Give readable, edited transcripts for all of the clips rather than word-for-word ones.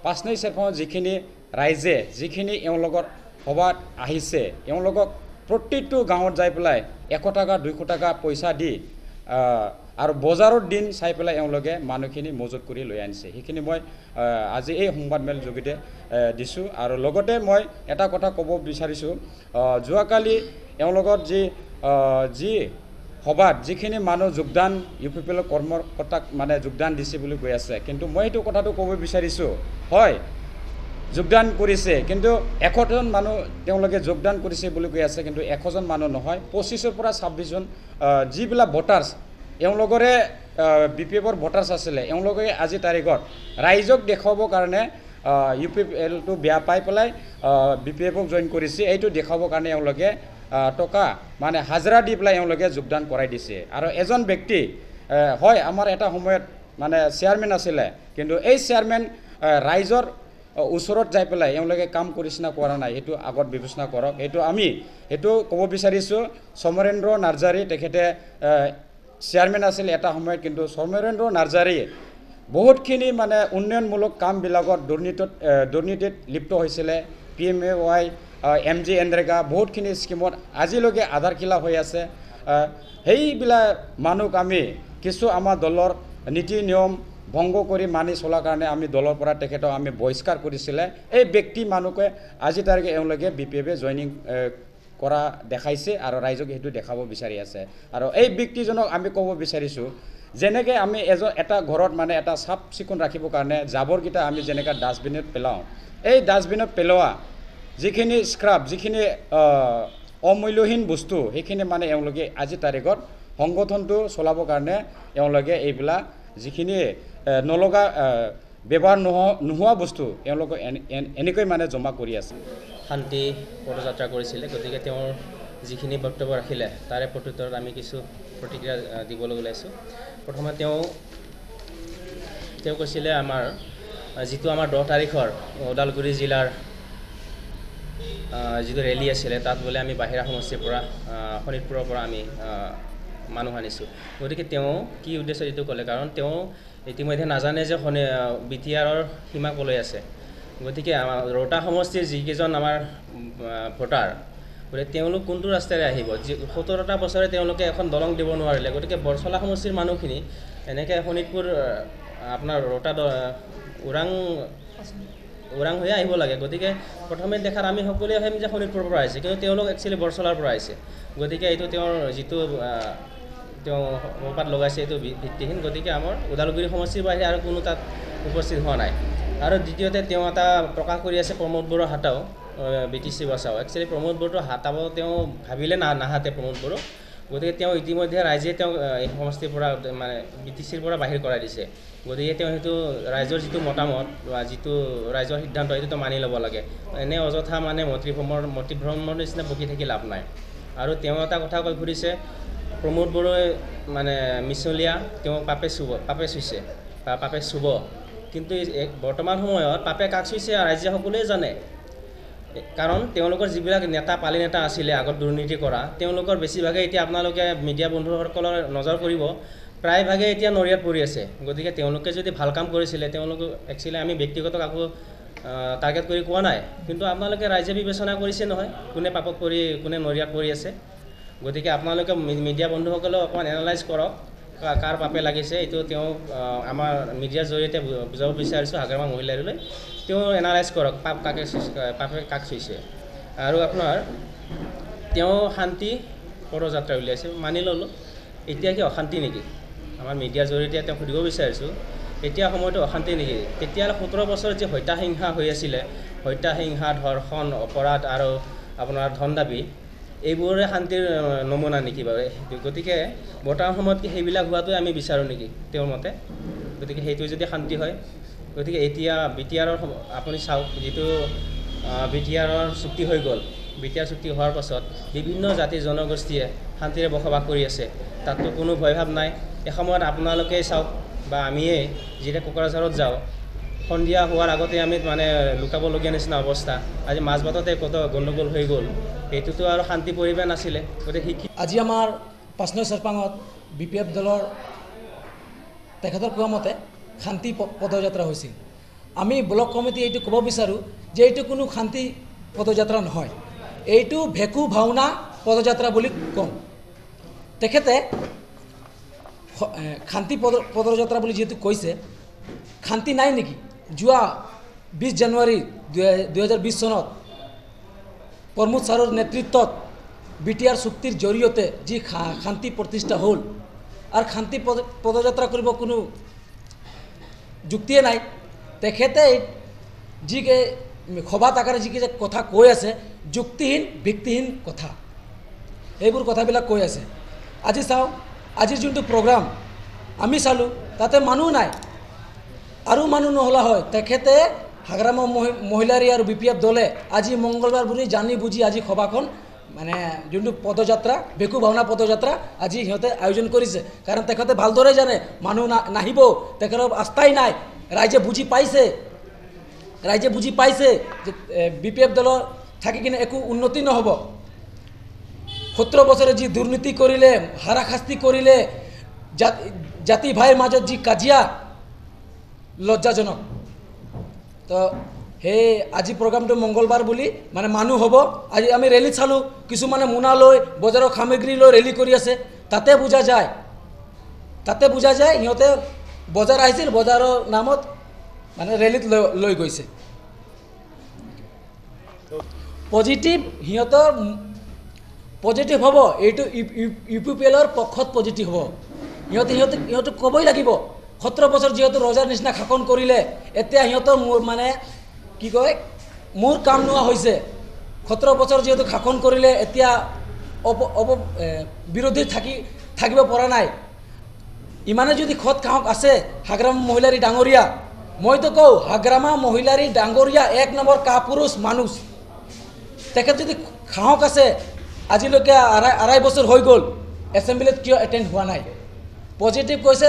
5 নং চেৰপাঙত যিখিনি ৰাইজে যিখিনি এওঁলোকৰ সভাত আহিছে এওঁলোকক প্ৰতিটো গাঁৱত যাই পেলাই 100 টকা 200 টকা পইচা দি আৰু বজাৰৰ দিন চাই পেলাই এওঁলোকে মানুহখিনি মজুত কৰি লৈ আনিছে সেইখিনি মই আজি এই সংবাদমেল যোগেদি দিছোঁ আৰু লগতে মই এটা কথা ক'ব বিচাৰিছোঁ যোৱাকালি এওঁলোকৰ যি সভাত যিখিনি মানুহ যোগদান UPPL কৰ্মকৰ্তাক মানে যোগদান দিছে বুলি কৈ আছে কিন্তু মই এইটো কথাটো ক'ব বিচাৰিছোঁ হয় যোগদান কৰিছে কিন্তু 100 জন মানুহ তেওঁলোকে যোগদান কৰিছে বুলি কৈ আছে কিন্তু 100 জন মানুহ নহয় 25 পৰা 26 জন যিবিলাক ভোটাৰ্ছ এওঁলোকৰে BPFৰ ভোটাৰ্ছ আছিলে এওঁলোকে আজি তাৰিখত ৰাইজক দেখাবৰ কাৰণে UPPLটো বেয়া পাই পেলাই BPFক জইন কৰিছে এইটো দেখাবৰ কাৰণে এওঁলোকে টকা মানে হাজৰা দি পেলাই এওঁলোকে যোগদান কৰাই দিছে আৰু এজন ব্যক্তি হয় আমাৰ এটা সময়ত মানে চেয়াৰমেন আছিলে কিন্তু এই চেয়াৰমেন ৰাইজৰ ওচৰত যাই পেলাই এওঁলোকে কাম কৰিছে না কৰা নাই এইটো আগত বিবেচনা কৰক এইটো ক'ব বিচাৰিছোঁ সমৰেন্দ্ৰ নাৰ্জাৰী তেখেতে চেয়াৰমেন আছিল এটা সময়ত কিন্তু সমৰেন্দ্ৰ নাৰ্জাৰী বহুতখিনি মানে উন্নয়নমূলক কামবিলাকত দুৰ্নীতিত লিপ্ত হৈছিলে PMAY MG এনৰেগা বহুতখিনি স্কিমত আজিলৈকে আধাৰশিলা হৈ আছে সেইবিলাক মানুহক আমি কিছু আমাৰ দলৰ নীতি নিয়ম ভংগ কৰি মানি চলাৰ কাৰণে আমি দলৰ পৰা তেখেতক আমি বহিষ্কাৰ কৰিছিলে এই ব্যক্তি মানুহকে আজি তাৰিখে এওঁলোকে BPF জইনিং কৰা দেখাইছে আৰু ৰাইজক সেইটো দেখাব বিচাৰি আছে আৰু এই ব্যক্তিজনক আমি ক'ব বিচাৰিছোঁ যেনেকৈ আমি এটা ঘৰত মানে এটা চাফ চিকুণ ৰাখিবৰ কাৰণে জাবৰকেইটা আমি যেনেকৈ ডাষ্টবিনত পেলাওঁ এই ডাষ্টবিনত পেলোৱা যিখিনি স্ক্ৰাব যিখিনি অমূল্যহীন বস্তু সেইখিনি মানে এওঁলোকে আজি তাৰিখত সংগঠনটো চলাবৰ কাৰণে এওঁলোকে এইবিলাক যিখিনি নলগা ব্যৱহাৰ নোহোৱা বস্তু এওঁলোকে এনেকৈ মানে জমা কৰি আছে শান্তি পদযাত্ৰা কৰিছিলে গতিকে তেওঁৰ যিখিনি বক্তব্য ৰাখিলে তাৰে প্ৰত্যুত্তৰত আমি কিছু প্ৰতিক্ৰিয়া দিবলৈ ওলাইছোঁ প্ৰথমে তেওঁ কৈছিলে আমাৰ যিটো আমাৰ 10 তাৰিখৰ ওদালগুৰি জিলাৰ যিটো ৰেলী আছিলে তাত বোলে আমি বাহিৰা সমষ্টিৰ পৰা শোণিতপুৰৰ পৰা আমি মানুহ আনিছোঁ গতিকে তেওঁ কি উদ্দেশ্য এইটো ক'লে কাৰণ তেওঁ ইতিমধ্যে নাজানে যে BTRৰ সীমা ক'লৈ আছে গতিকে আমাৰ ৰৌতা সমষ্টিৰ যিকেইজন আমাৰ ভোটাৰ গতিকে তেওঁলোক কোনটো ৰাস্তাৰে আহিব 17টা বছৰে তেওঁলোকে এখন দলং দিব নোৱাৰিলে গতিকে বৰচলা সমষ্টিৰ মানুহখিনি এনেকৈ শোণিতপুৰ আপোনাৰ ৰৌতা ওৰাং হৈ আহিব লাগে গতিকে প্ৰথমে দেখাত আমি সকলোৱে ভাবিম যে শোণিতপুৰৰ পৰা আহিছে কিন্তু তেওঁলোক একচুৱেলি বৰচলাৰ পৰা আহিছে গতিকে এইটো তেওঁৰ যিটো তেওঁ সংবাদ লগাইছে এইটো ভিত্তিহীন গতিকে আমাৰ ওদালগুৰি সমষ্টিৰ বাহিৰে আৰু কোনো তাত উপস্থিত হোৱা নাই আৰু দ্বিতীয়তে তেওঁ এটা প্ৰকাশ কৰি আছে প্ৰমোদ বড়ো হাতাও BTC বচাও একচুৱেলি প্ৰমোদ বড়ো হাতাব তেওঁ ভাবিলে নাহাতে প্ৰমোদ বড়ো গতিকে তেওঁ ইতিমধ্যে ৰাইজে তেওঁ এই সমষ্টিৰ পৰা মানে BTCৰ পৰা বাহিৰ কৰাই দিছে গতিকে তেওঁ সেইটো ৰাইজৰ যিটো মতামত বা যিটো ৰাইজৰ সিদ্ধান্ত এইটো মানি ল'ব লাগে এনে অযথা মানে মতিভ্ৰমৰ নিচিনা বকি থাকি লাভ নাই আৰু তেওঁ এটা কথা কৈ ঘূৰিছে প্ৰমোদ বড়োৱে মানে মিছলীয়া তেওঁ পাপে চুইছে বা পাপে চুব কিন্তু বৰ্তমান সময়ত পাপে কাক চুইছে ৰাইজে সকলোৱে জানে কাৰণ তেওঁলোকৰ যিবিলাক নেতা পালি নেতা আছিলে আগত দুৰ্নীতি কৰা তেওঁলোকৰ বেছিভাগে এতিয়া আপোনালোকে মিডিয়া বন্ধুসকলৰ নজৰ কৰিব প্ৰায়ভাগে এতিয়া নৰিয়াত পৰি আছে গতিকে তেওঁলোকে যদি ভাল কাম কৰিছিলে তেওঁলোক একচুৱেলি আমি ব্যক্তিগত কাকো টাৰ্গেট কৰি কোৱা নাই কিন্তু আপোনালোকে ৰাইজে বিবেচনা কৰিছে নহয় কোনে পাপত পৰি কোনে নৰিয়াত পৰি আছে গতিকে আপোনালোকে মিডিয়া বন্ধুসকলেও অকণমান এনালাইজ কৰক কাৰ পাপে লাগিছে এইটো তেওঁ আমাৰ মিডিয়াৰ জৰিয়তে বুজাব বিচাৰিছোঁ হাগ্ৰামা মহিলালৈ তেওঁ এনালাইজ কৰক পাপে কাক চুইছে আৰু আপোনাৰ তেওঁ শান্তি পদযাত্ৰা উলিয়াইছে মানি ল'লোঁ এতিয়া কি অশান্তি নেকি আমাৰ মিডিয়াৰ জৰিয়তে তেওঁ সুধিব বিচাৰিছোঁ এতিয়া সময়টো অশান্তি নেকি তেতিয়াহ'লে 17 বছৰত যে হত্যা হিংসা হৈ আছিলে হত্যা হিংসা ধৰ্ষণ অপৰাধ আৰু আপোনাৰ ধন দাবী এইবোৰে শান্তিৰ নমুনা নেকি বাৰু গতিকে বৰ্তমান সময়ত কি সেইবিলাক হোৱাটোৱে আমি বিচাৰোঁ নেকি তেওঁৰ মতে গতিকে সেইটো যদি শান্তি হয় গতিকে এতিয়া BTRৰ আপুনি চাওক যিটো BTRৰ চুক্তি হৈ গ'ল BTR চুক্তি হোৱাৰ পাছত বিভিন্ন জাতি জনগোষ্ঠীয়ে শান্তিৰে বসবাস কৰি আছে তাততো কোনো ভয়ভাৱ নাই এসময়ত আপোনালোকে চাওক বা আমিয়ে যেতিয়া কোকৰাঝাৰত যাওঁ সন্ধিয়া হোৱাৰ আগতে আমি মানে লুকাবলগীয়া নিচিনা অৱস্থা আজি মাজবাটতে কত গণ্ডগোল হৈ গ'ল এইটোতো আৰু শান্তি পৰিৱেশ নাছিলে গতিকে আজি আমাৰ 5 নং চেৰপাঙত BPF দলৰ তেখেতৰ কোৱা মতে শান্তি পদযাত্ৰা হৈছিল আমি ব্লক কমিটি এইটো ক'ব বিচাৰোঁ যে এইটো কোনো শান্তি পদযাত্ৰা নহয়, এইটো ভেকু ভাওনা পদযাত্ৰা বুলি ক'ম। তেখেতে শান্তি পদযাত্ৰা বুলি যিহেতু কৈছে, শান্তি নাই নেকি? যোৱা 20 জানুৱাৰী 2020 চনত প্ৰমোদ ছাৰৰ নেতৃত্বত BTR চুক্তিৰ জৰিয়তে যি শান্তি প্ৰতিষ্ঠা হ'ল, আৰু শান্তি পদযাত্ৰা কৰিব কোনো যুক্তিয়ে নাই। তেখেতে যিকে সভাত আকাৰে যিকেইটা কথা কৈ আছে, যুক্তিহীন ভিত্তিহীন কথা, এইবোৰ কথাবিলাক কৈ আছে। আজি চাওঁ, আজিৰ যোনটো প্ৰগ্ৰাম আমি চালোঁ, তাতে মানুহ নাই। আৰু মানুহ নহ'লা হয় তেখেতে হাগ্ৰামা মহিলাৰী আৰু BPF দলে আজি মংগলবাৰ বুলি জানি বুজি আজি সভাখন মানে যোনটো পদযাত্ৰা, ভেকু ভাওনা পদযাত্ৰা আজি সিহঁতে আয়োজন কৰিছে। কাৰণ তেখেতে ভালদৰে জানে মানুহ নাহিব, তেখেতৰ আস্থাই নাই। ৰাইজে বুজি পাইছে যে BPF দলৰ থাকি কিনে একো উন্নতি নহ'ব। 17 বছৰে যি দুৰ্নীতি কৰিলে, হাৰাশাস্তি কৰিলে, জাতি ভাইৰ মাজত যি কাজিয়া, লজ্জাজনক। তো সেই আজি প্ৰগ্ৰামটো মংগলবাৰ বুলি মানে মানুহ হ'ব। আজি আমি ৰেলী চালোঁ, কিছুমানে মোনা লৈ বজাৰৰ সামগ্ৰী লৈ ৰেলী কৰি আছে। তাতে বুজা যায় সিহঁতে বজাৰ আহিছিল, বজাৰৰ নামত মানে ৰেলীত লৈ গৈছে। সিহঁতৰ পজিটিভ হ'ব, এইটো UPPLৰ পক্ষত পজিটিভ হ'ব। সিহঁতে ক'বই লাগিব। 17 বছৰ যিহেতু ৰজাৰ নিচিনা শাসন কৰিলে, এতিয়া সিহঁতৰ মানে কি কয় মোৰ কাম নোহোৱা হৈছে। 17 বছৰ যিহেতু শাসন কৰিলে, এতিয়া বিৰোধী থাকিব পৰা নাই। ইমানে যদি খত সাহস আছে হাগ্ৰামা মহিলাৰী ডাঙৰীয়া, মইতো কওঁ হাগ্ৰামা মহিলাৰী ডাঙৰীয়া 1 নম্বৰ কাপুৰুষ মানুহ। তেখেত যদি সাহস আছে, আজিলৈকে 2.5 বছৰ হৈ গ'ল, এছেম্বলিত কিয় এটেণ্ড হোৱা নাই? পজিটিভ কৈছে,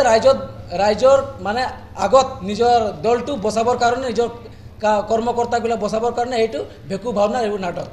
ৰাইজৰ মানে আগত নিজৰ দলটো বচাবৰ কাৰণে, নিজৰ কৰ্মকৰ্তাবিলাক বচাবৰ কাৰণে এইটো ভেকু ভাওনা, এইবোৰ নাটক।